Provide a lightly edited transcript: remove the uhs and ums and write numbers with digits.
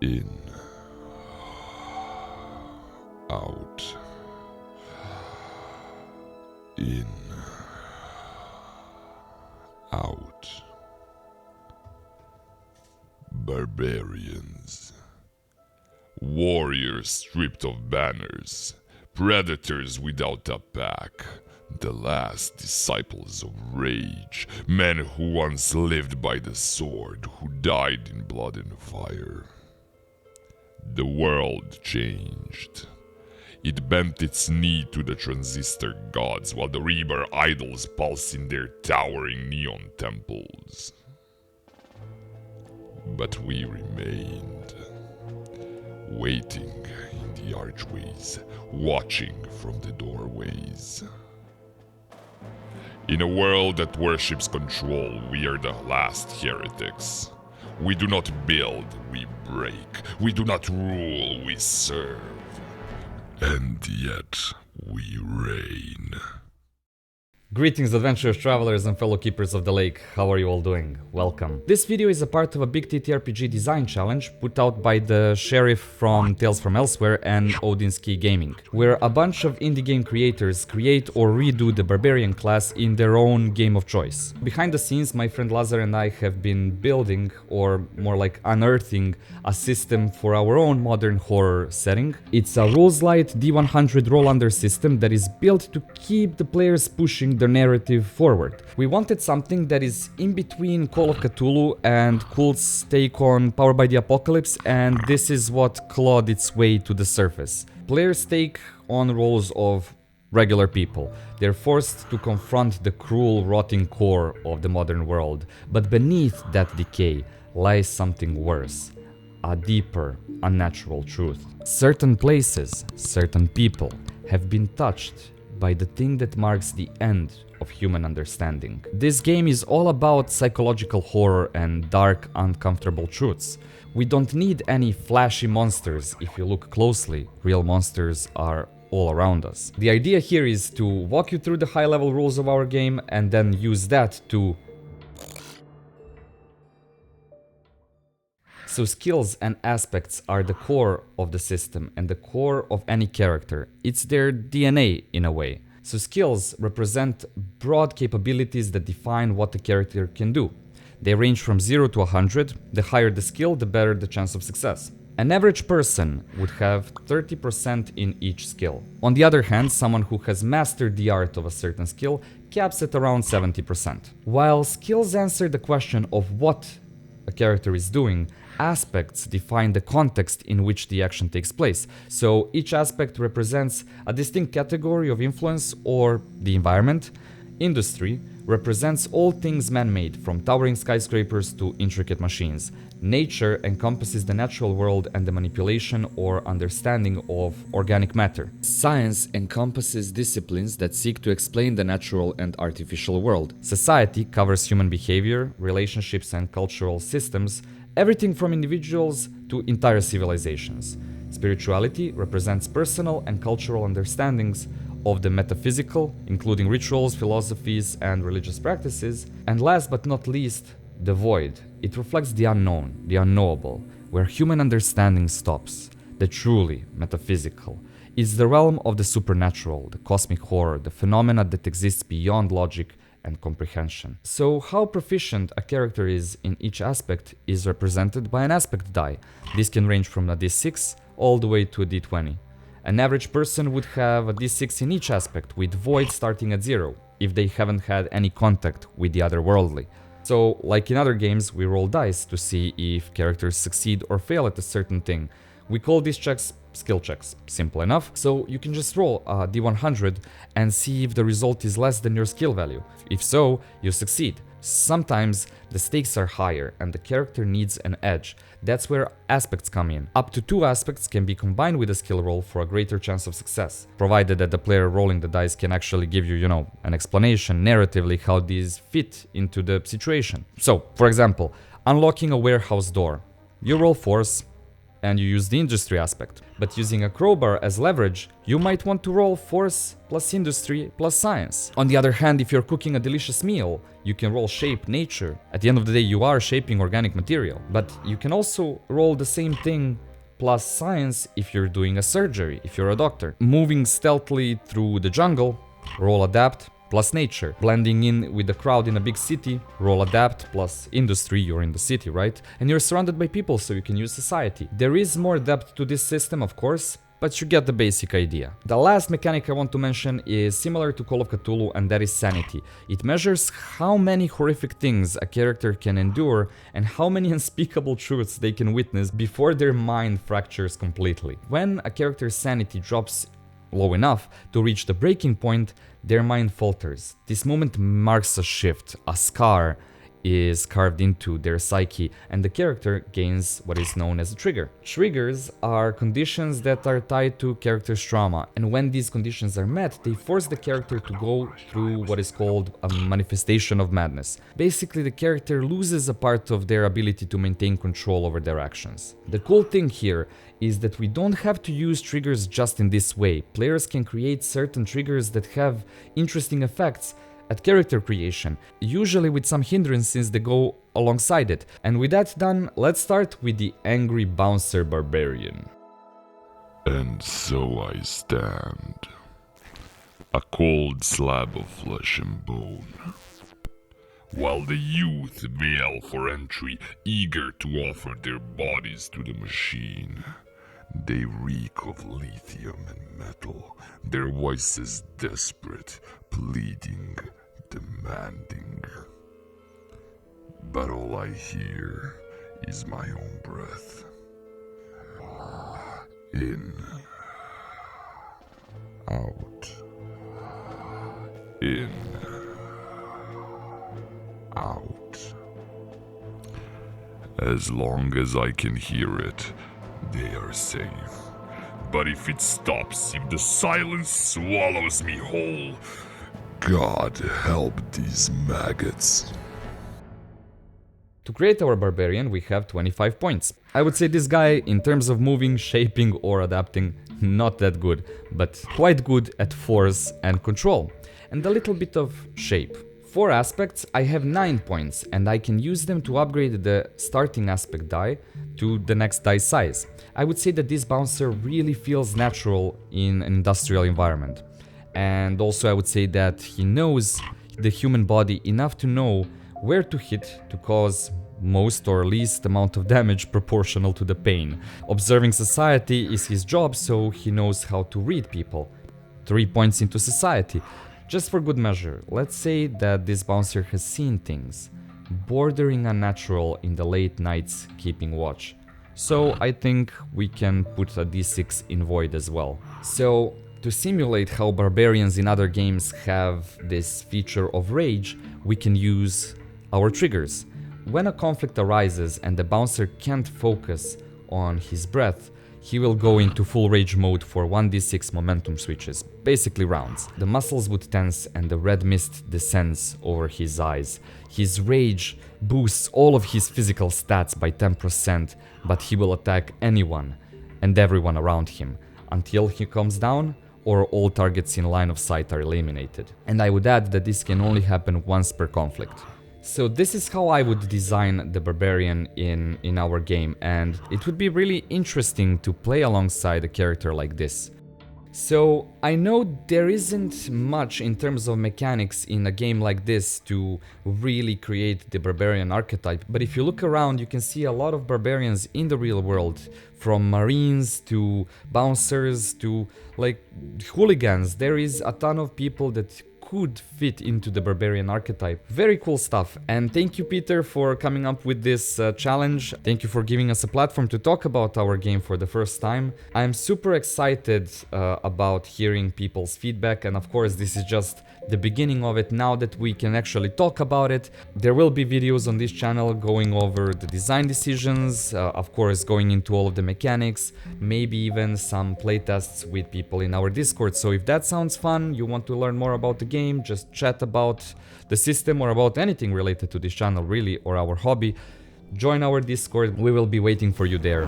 In, out, in, out. Barbarians. Warriors stripped of banners, predators without a pack, the last disciples of rage, men who once lived by the sword, who died in blood and fire. The world changed. It bent its knee to the transistor gods while the Reaper idols pulsed in their towering neon temples. But we remained, waiting in the archways, watching from the doorways. In a world that worships control, we are the last heretics. We do not build, we break. We do not rule, we serve. And yet, we reign. Greetings adventurers, travelers and fellow keepers of the lake, how are you all doing? Welcome. This video is a part of a big TTRPG design challenge put out by the Sheriff from Tales from Elsewhere and Odinsky Gaming, where a bunch of indie game creators create or redo the Barbarian class in their own game of choice. Behind the scenes, my friend Lazar and I have been building, or more like unearthing, a system for our own modern horror setting. It's a rules-light D100 roll-under system that is built to keep the players pushing the narrative forward. We wanted something that is in between Call of Cthulhu and Kult's take on Power by the Apocalypse, and this is what clawed its way to the surface. Players take on roles of regular people. They're forced to confront the cruel, rotting core of the modern world, but beneath that decay lies something worse. A deeper, unnatural truth. Certain places, certain people have been touched by the thing that marks the end of human understanding. This game is all about psychological horror and dark, uncomfortable truths. We don't need any flashy monsters. If you look closely, real monsters are all around us. The idea here is to walk you through the high-level rules of our game and then use that to... So skills and aspects are the core of the system and the core of any character. It's their DNA in a way. So skills represent broad capabilities that define what a character can do. They range from 0 to 100. The higher the skill, the better the chance of success. An average person would have 30% in each skill. On the other hand, someone who has mastered the art of a certain skill caps at around 70%. While skills answer the question of what a character is doing, aspects define the context in which the action takes place. So each aspect represents a distinct category of influence or the environment. Industry represents all things man-made, from towering skyscrapers to intricate machines. Nature encompasses the natural world and the manipulation or understanding of organic matter. Science encompasses disciplines that seek to explain the natural and artificial world. Society covers human behavior, relationships and cultural systems, everything from individuals to entire civilizations. Spirituality represents personal and cultural understandings of the metaphysical, including rituals, philosophies, and religious practices. And last but not least, the void. It reflects the unknown, the unknowable, where human understanding stops. The truly metaphysical is the realm of the supernatural, the cosmic horror, the phenomena that exists beyond logic and comprehension. So how proficient a character is in each aspect is represented by an aspect die. This can range from a d6 all the way to a d20. An average person would have a d6 in each aspect, with void starting at 0, if they haven't had any contact with the otherworldly. So, like in other games, we roll dice to see if characters succeed or fail at a certain thing. We call these checks skill checks. Simple enough. So you can just roll a d100 and see if the result is less than your skill value. If so, you succeed. Sometimes the stakes are higher and the character needs an edge. That's where aspects come in. Up to 2 aspects can be combined with a skill roll for a greater chance of success, provided that the player rolling the dice can actually give you, an explanation narratively how these fit into the situation. So, for example, unlocking a warehouse door. You roll force, and you use the industry aspect. But using a crowbar as leverage, you might want to roll force plus industry plus science. On the other hand, if you're cooking a delicious meal, you can roll shape nature. At the end of the day, you are shaping organic material. But you can also roll the same thing plus science if you're doing a surgery, if you're a doctor. Moving stealthily through the jungle, roll adapt plus nature. Blending in with the crowd in a big city, roll adapt plus industry, you're in the city, right? And you're surrounded by people, so you can use society. There is more depth to this system, of course, but you get the basic idea. The last mechanic I want to mention is similar to Call of Cthulhu, and that is Sanity. It measures how many horrific things a character can endure and how many unspeakable truths they can witness before their mind fractures completely. When a character's sanity drops low enough to reach the breaking point, their mind falters. This moment marks a shift, a scar is carved into their psyche, and the character gains what is known as a trigger. Triggers are conditions that are tied to character's trauma, and when these conditions are met, they force the character to go through what is called a manifestation of madness. Basically, the character loses a part of their ability to maintain control over their actions. The cool thing here is that we don't have to use triggers just in this way. Players can create certain triggers that have interesting effects at character creation, usually with some hindrances that go alongside it. And with that done, let's start with the Angry Bouncer Barbarian. And so I stand, a cold slab of flesh and bone, while the youth bail for entry, eager to offer their bodies to the machine. They reek of lithium and metal, their voices desperate, pleading, demanding. But all I hear is my own breath. In, out, in, out. As long as I can hear it, they are safe. But if it stops, if the silence swallows me whole, God help these maggots. To create our barbarian, we have 25 points. I would say this guy, in terms of moving, shaping or adapting, not that good, but quite good at force and control, and a little bit of shape. For aspects, I have 9 points, and I can use them to upgrade the starting aspect die to the next die size. I would say that this bouncer really feels natural in an industrial environment. And also I would say that he knows the human body enough to know where to hit to cause most or least amount of damage proportional to the pain. Observing society is his job, so he knows how to read people. 3 points into society. Just for good measure, let's say that this bouncer has seen things bordering unnatural in the late nights keeping watch. So I think we can put a d6 in void as well. So to simulate how barbarians in other games have this feature of rage, we can use our triggers. When a conflict arises and the bouncer can't focus on his breath, he will go into full rage mode for 1d6 momentum switches, basically rounds. The muscles would tense and the red mist descends over his eyes. His rage boosts all of his physical stats by 10%, but he will attack anyone and everyone around him until he comes down or all targets in line of sight are eliminated. And I would add that this can only happen once per conflict. So this is how I would design the barbarian in our game, and it would be really interesting to play alongside a character like this. So I know there isn't much in terms of mechanics in a game like this to really create the barbarian archetype, but if you look around you can see a lot of barbarians in the real world, from marines to bouncers to like hooligans. There is a ton of people that could fit into the barbarian archetype. Very cool stuff, and thank you Peter for coming up with this challenge. Thank you for giving us a platform to talk about our game for the first time. I'm super excited about hearing people's feedback, and of course this is just the beginning of it. Now that we can actually talk about it, there will be videos on this channel going over the design decisions, of course going into all of the mechanics, maybe even some playtests with people in our Discord. So if that sounds fun, you want to learn more about the game, just chat about the system or about anything related to this channel really, or our hobby, join our Discord. We will be waiting for you there.